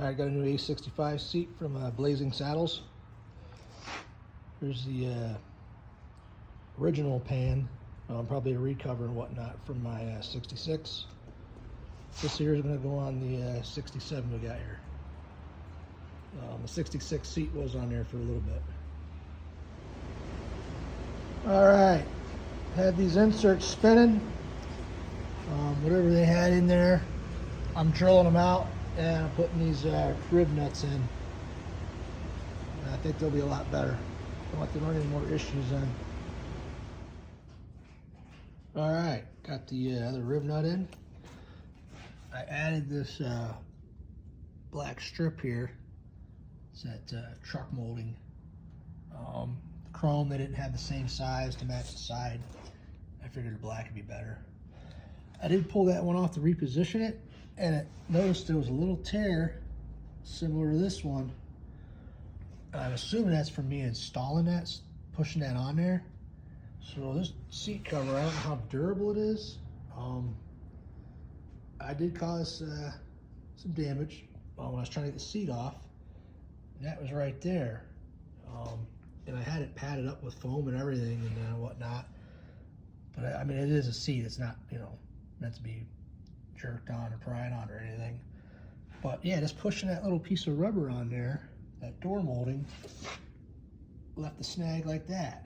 I got a new A65 seat from Blazing Saddles. Here's the original pan, probably a recover and whatnot from my 66. This here is going to go on the 67 we got here. The 66 seat was on there for a little bit. All right, had these inserts spinning. Whatever they had in there, I'm drilling them out and I'm putting these rib nuts in. And I think they'll be a lot better. Don't have to run any more issues in. All right, got the other rib nut in. I added this black strip here. It's that truck molding. Chrome, they didn't have the same size to match the side. I figured the black would be better. I did pull that one off to reposition it, and I noticed there was a little tear similar to this one. I'm assuming that's from me installing that, pushing that on there. So this seat cover, I don't know how durable it is. I did cause some damage when I was trying to get the seat off. And that was right there. And I had it padded up with foam and everything and whatnot. But I mean, it is a seat. It's not, meant to be jerked on or pried on or anything. But yeah, just pushing that little piece of rubber on there, that door molding, left the snag like that.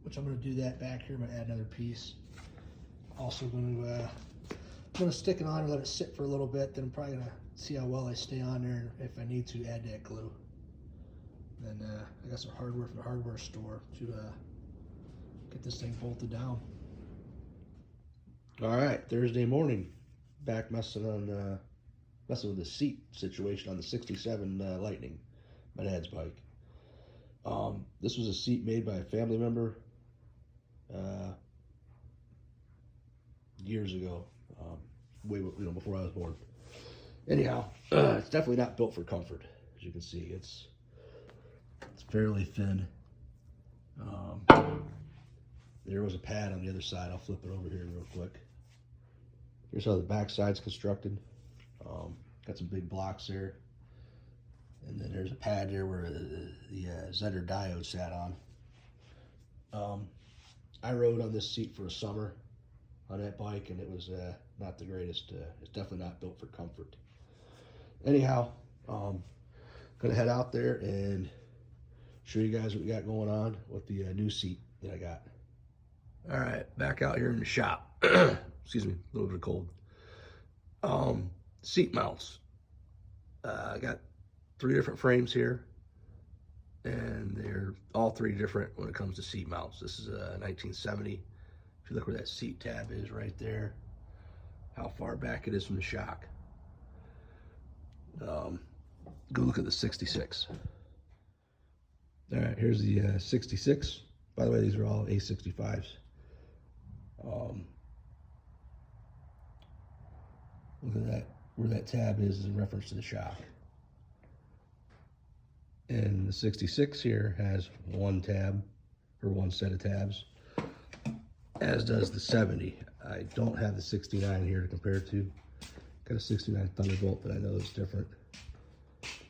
Which I'm going to do that back here. I'm going to add another piece. Also going to stick it on and let it sit for a little bit. Then I'm probably going to see how well I stay on there, and if I need to, add that glue. Then I got some hardware from the hardware store to get this thing bolted down. All right, Thursday morning, back messing with the seat situation on the 67 Lightning, my dad's bike. This was a seat made by a family member years ago, way before I was born. Anyhow, it's definitely not built for comfort. As you can see, it's fairly thin. There was a pad on the other side. I'll flip it over here real quick. Here's how the back side's constructed. Got some big blocks there. And then there's a pad there where the Zender diode sat on. I rode on this seat for a summer on that bike, and it was not the greatest. It's definitely not built for comfort. Anyhow, gonna head out there and show you guys what we got going on with the new seat that I got. All right, back out here in the shop. Excuse me, a little bit cold. Seat mounts. I got 3 different frames here, and they're all 3 different when it comes to seat mounts. This is a 1970. If you look where that seat tab is right there, how far back it is from the shock. Go look at the 66. All right, here's the 66. By the way, these are all A65s. Look at that, where that tab is in reference to the shock. And the 66 here has one tab, or one set of tabs, as does the 70. I don't have the 69 here to compare to. Got a 69 Thunderbolt that I know is different.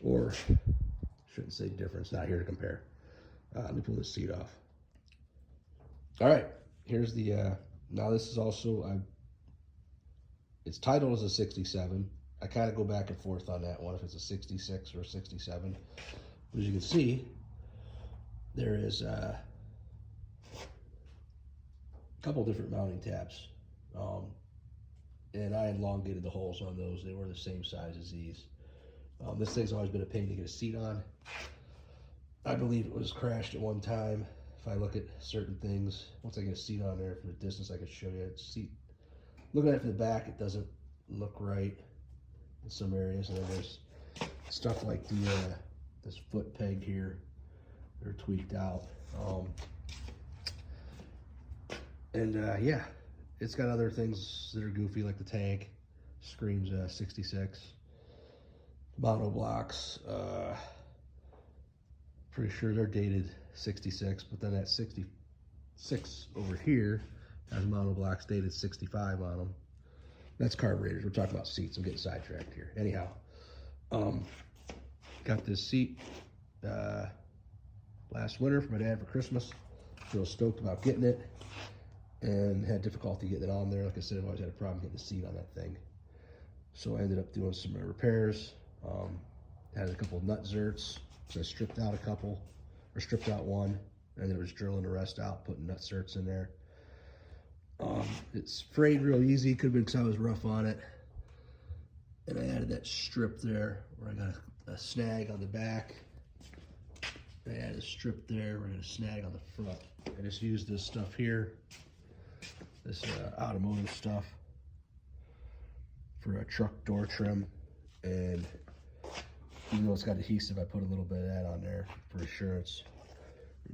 Or, shouldn't say different, it's not here to compare. Let me pull this seat off. All right, here's the, now this is also, it's titled as a 67. I kind of go back and forth on that one, if it's a 66 or a 67. But as you can see, there is a couple different mounting tabs. And I elongated the holes on those. They were the same size as these. This thing's always been a pain to get a seat on. I believe it was crashed at one time. If I look at certain things, once I get a seat on there from a distance, I can show you. Looking at it from the back, it doesn't look right in some areas. And then there's stuff like this foot peg here, they're tweaked out. Yeah, it's got other things that are goofy, like the tank screams 66. Mono blocks, pretty sure they're dated 66, but then that 66 over here has mono blocks dated 65 on them. That's carburetors. We're talking about seats. I'm getting sidetracked here. Anyhow, Got this seat last winter for my dad for Christmas. Real stoked about getting it, and had difficulty getting it on there. Like I said, I've always had a problem getting the seat on that thing. So I ended up doing some repairs. Had a couple of nut zerts, so I stripped out a couple, or stripped out one, and then it was drilling the rest out, putting nut zerts in there. It's frayed real easy, could have been because I was rough on it. And I added that strip there where I got a snag on the back. I added a strip there where I got a snag on the front. I just used this stuff here, this automotive stuff, for a truck door trim. And even though it's got adhesive, I put a little bit of that on there for assurance.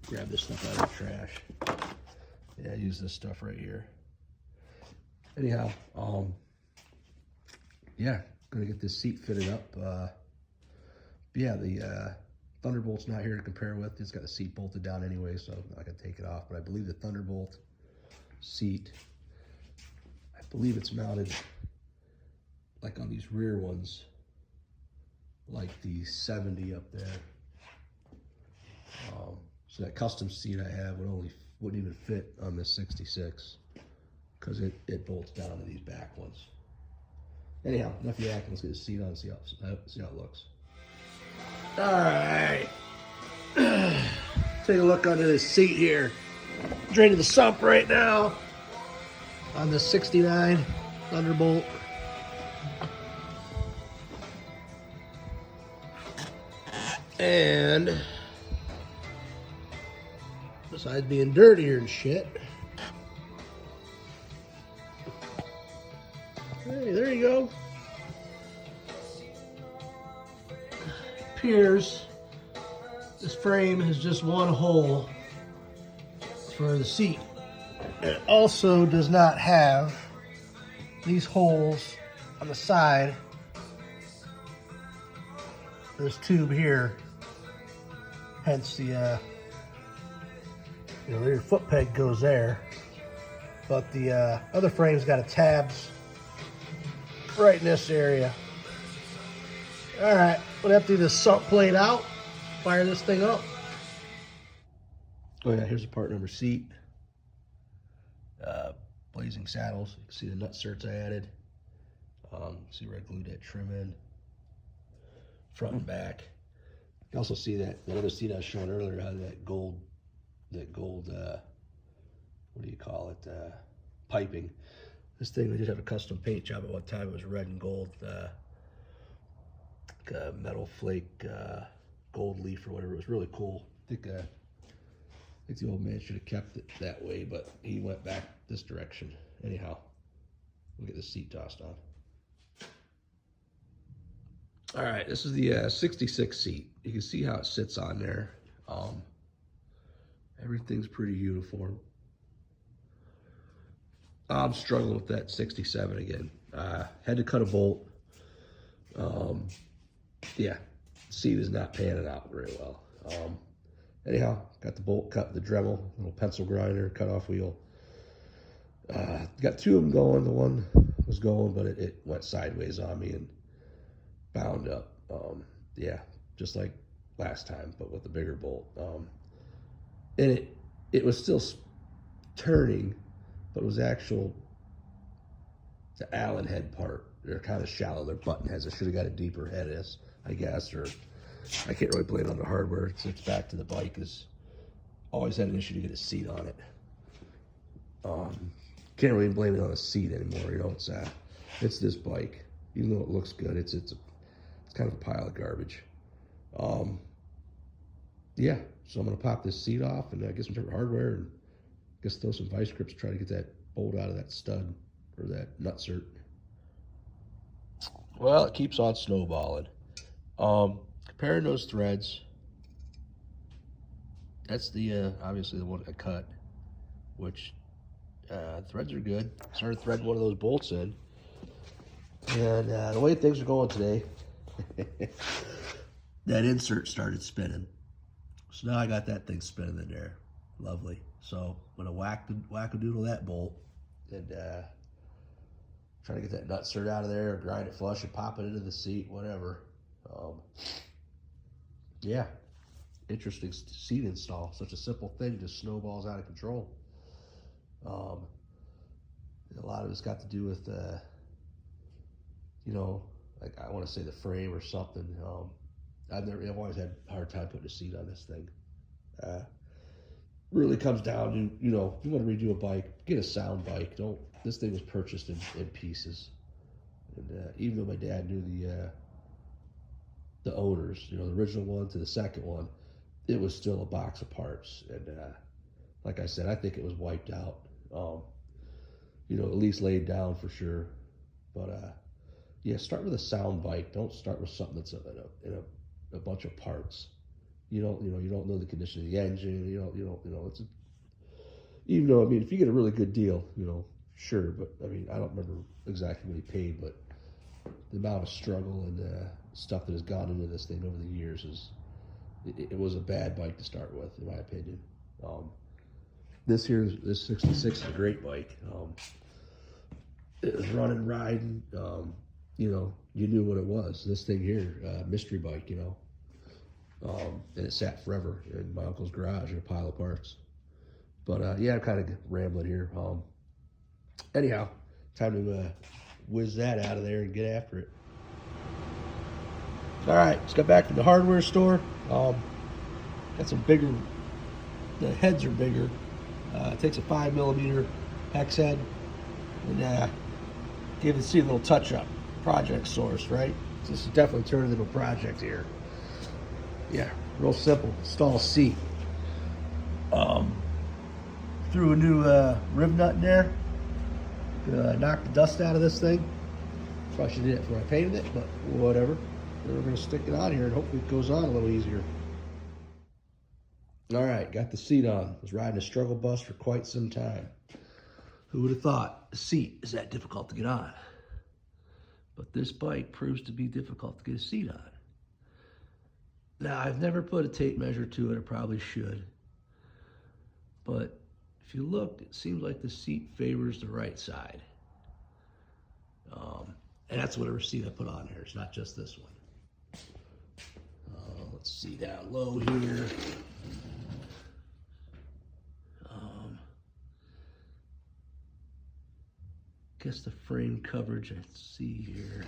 Grab this stuff out of the trash. Yeah, I use this stuff right here. Anyhow, yeah, gonna get this seat fitted up. Yeah, the Thunderbolt's not here to compare with. It's got the seat bolted down anyway, so I'm not gonna take it off. But I believe the Thunderbolt seat, I believe it's mounted like on these rear ones, like the 70 up there. So that custom seat I have wouldn't even fit on this 66 because it bolts down to these back ones. Anyhow, enough yakking. Let's get the seat on and see how it looks. All right. Take a look under this seat here. Draining the sump right now on the 69 Thunderbolt. And besides being dirtier and shit, hey, there you go. Appears this frame has just one hole for the seat. It also does not have these holes on the side. This tube here, hence the your foot peg goes there, but the other frame's got a tabs right in this area. All right, we'll empty this sump plate out, fire this thing up. Oh yeah, here's the part number seat. Blazing saddles. You can see the nut certs I added. See where I glued that trim in, front and back. You can also see that other seat I was showing earlier had that gold, what do you call it, piping. This thing, we did have a custom paint job at one time. It was red and gold, like a metal flake, gold leaf or whatever. It was really cool. I think the old man should have kept it that way, but he went back this direction. Anyhow, we'll get the seat tossed on. All right, this is the 66 seat. You can see how it sits on there. Everything's pretty uniform. I'm struggling with that 67 again. Had to cut a bolt. Yeah, seat is not panning out very well. Anyhow, got the bolt cut, the Dremel, little pencil grinder, cut off wheel. Got two of them going. The one was going, but it went sideways on me and bound up. Yeah, just like last time, but with the bigger bolt. And it was still turning, but it was the Allen head part. They're kind of shallow. Their button heads. I should have got a deeper head, I guess, or I can't really blame it on the hardware. It's back to the bike. Is always had an issue to get a seat on it. Can't really blame it on the seat anymore. You know, it's this bike. Even though it looks good, it's kind of a pile of garbage. Yeah, so I'm gonna pop this seat off and get some different hardware and throw some vice grips to try to get that bolt out of that stud or that nut cert. Well, it keeps on snowballing. Comparing those threads, that's the obviously the one I cut, which threads are good. Started threading one of those bolts in, and the way things are going today, that insert started spinning. So now I got that thing spinning in there. Lovely. So I'm gonna whack-a-doodle that bolt and try to get that nut cert out of there, or grind it flush and pop it into the seat, whatever. Yeah, interesting seat install. Such a simple thing, just snowballs out of control. A lot of it's got to do with, like I want to say the frame or something. I've always had a hard time putting a seat on this thing. Really comes down to, if you want to redo a bike, get a sound bike. This thing was purchased in pieces. And even though my dad knew the owners, the original one to the second one, it was still a box of parts. And like I said, I think it was wiped out. At least laid down for sure. But yeah, start with a sound bike. Don't start with something that's in a bunch of parts. You don't know the condition of the engine. Even though, if you get a really good deal, sure. But I don't remember exactly what he paid, but the amount of struggle and stuff that has gone into this thing over the years it was a bad bike to start with, in my opinion. This 66 is a great bike. It was running, riding. You knew what it was. This thing here, mystery bike, and it sat forever in my uncle's garage in a pile of parts. But yeah, I'm kind of rambling here. Anyhow, time to whiz that out of there and get after it. All right, just got back from the hardware store. Got some bigger. The heads are bigger. It takes a 5mm hex head and gave the seat a little touch up. Project source, right? So this is definitely turned into a project here. Yeah, real simple. Install a seat. Threw a new rib nut in there. Knocked the dust out of this thing. Probably should have did it before I painted it, but whatever. We're going to stick it on here and hopefully it goes on a little easier. All right, got the seat on. Was riding a struggle bus for quite some time. Who would have thought a seat is that difficult to get on? But this bike proves to be difficult to get a seat on. Now, I've never put a tape measure to it. I probably should. But if you look, it seems like the seat favors the right side. And that's whatever seat I put on here. It's not just this one. Let's see down low here. Guess the frame coverage, let's see here.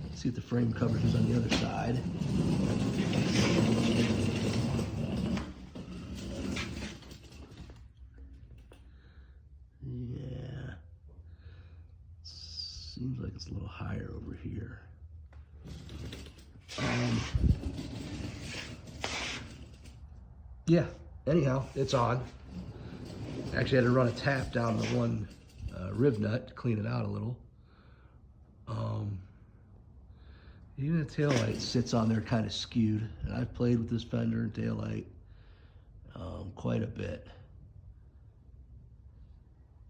Let's see if the frame coverage is on the other side. Yeah. Seems like it's a little higher over here. Yeah, anyhow, it's on. Actually had to run a tap down the one rib nut to clean it out a little. Even the taillight sits on there kind of skewed, and I've played with this fender and taillight quite a bit.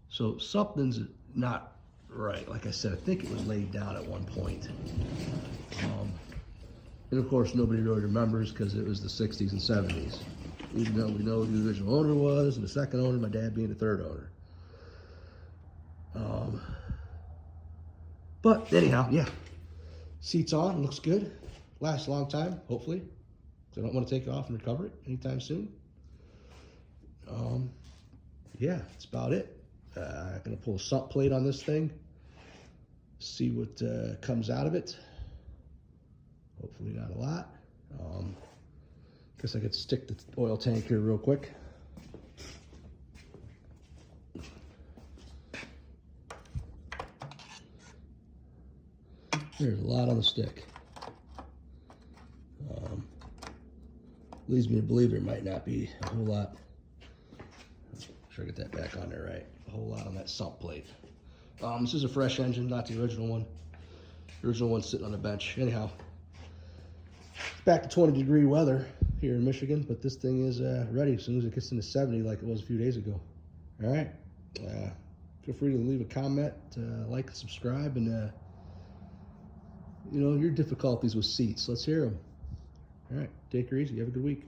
So something's not right. Like I said, I think it was laid down at one point. And of course, nobody really remembers because it was the 60s and 70s. Even though we know who the original owner was and the second owner, my dad being the third owner. But anyhow, yeah, seat's on, looks good, lasts a long time, hopefully, because I don't want to take it off and recover it anytime soon. Yeah, that's about it. I'm gonna pull a sump plate on this thing, see what comes out of it. Hopefully not a lot. Guess I could stick the oil tank here real quick. There's a lot on the stick. Leads me to believe there might not be a whole lot. Sure, get that back on there right. A whole lot on that sump plate. This is a fresh engine, not the original one. The original one's sitting on the bench. Anyhow, it's back to 20-degree weather here in Michigan, but this thing is ready as soon as it gets into 70 like it was a few days ago. All right. Feel free to leave a comment, like and subscribe, and your difficulties with seats. Let's hear them. All right, take her easy. Have a good week.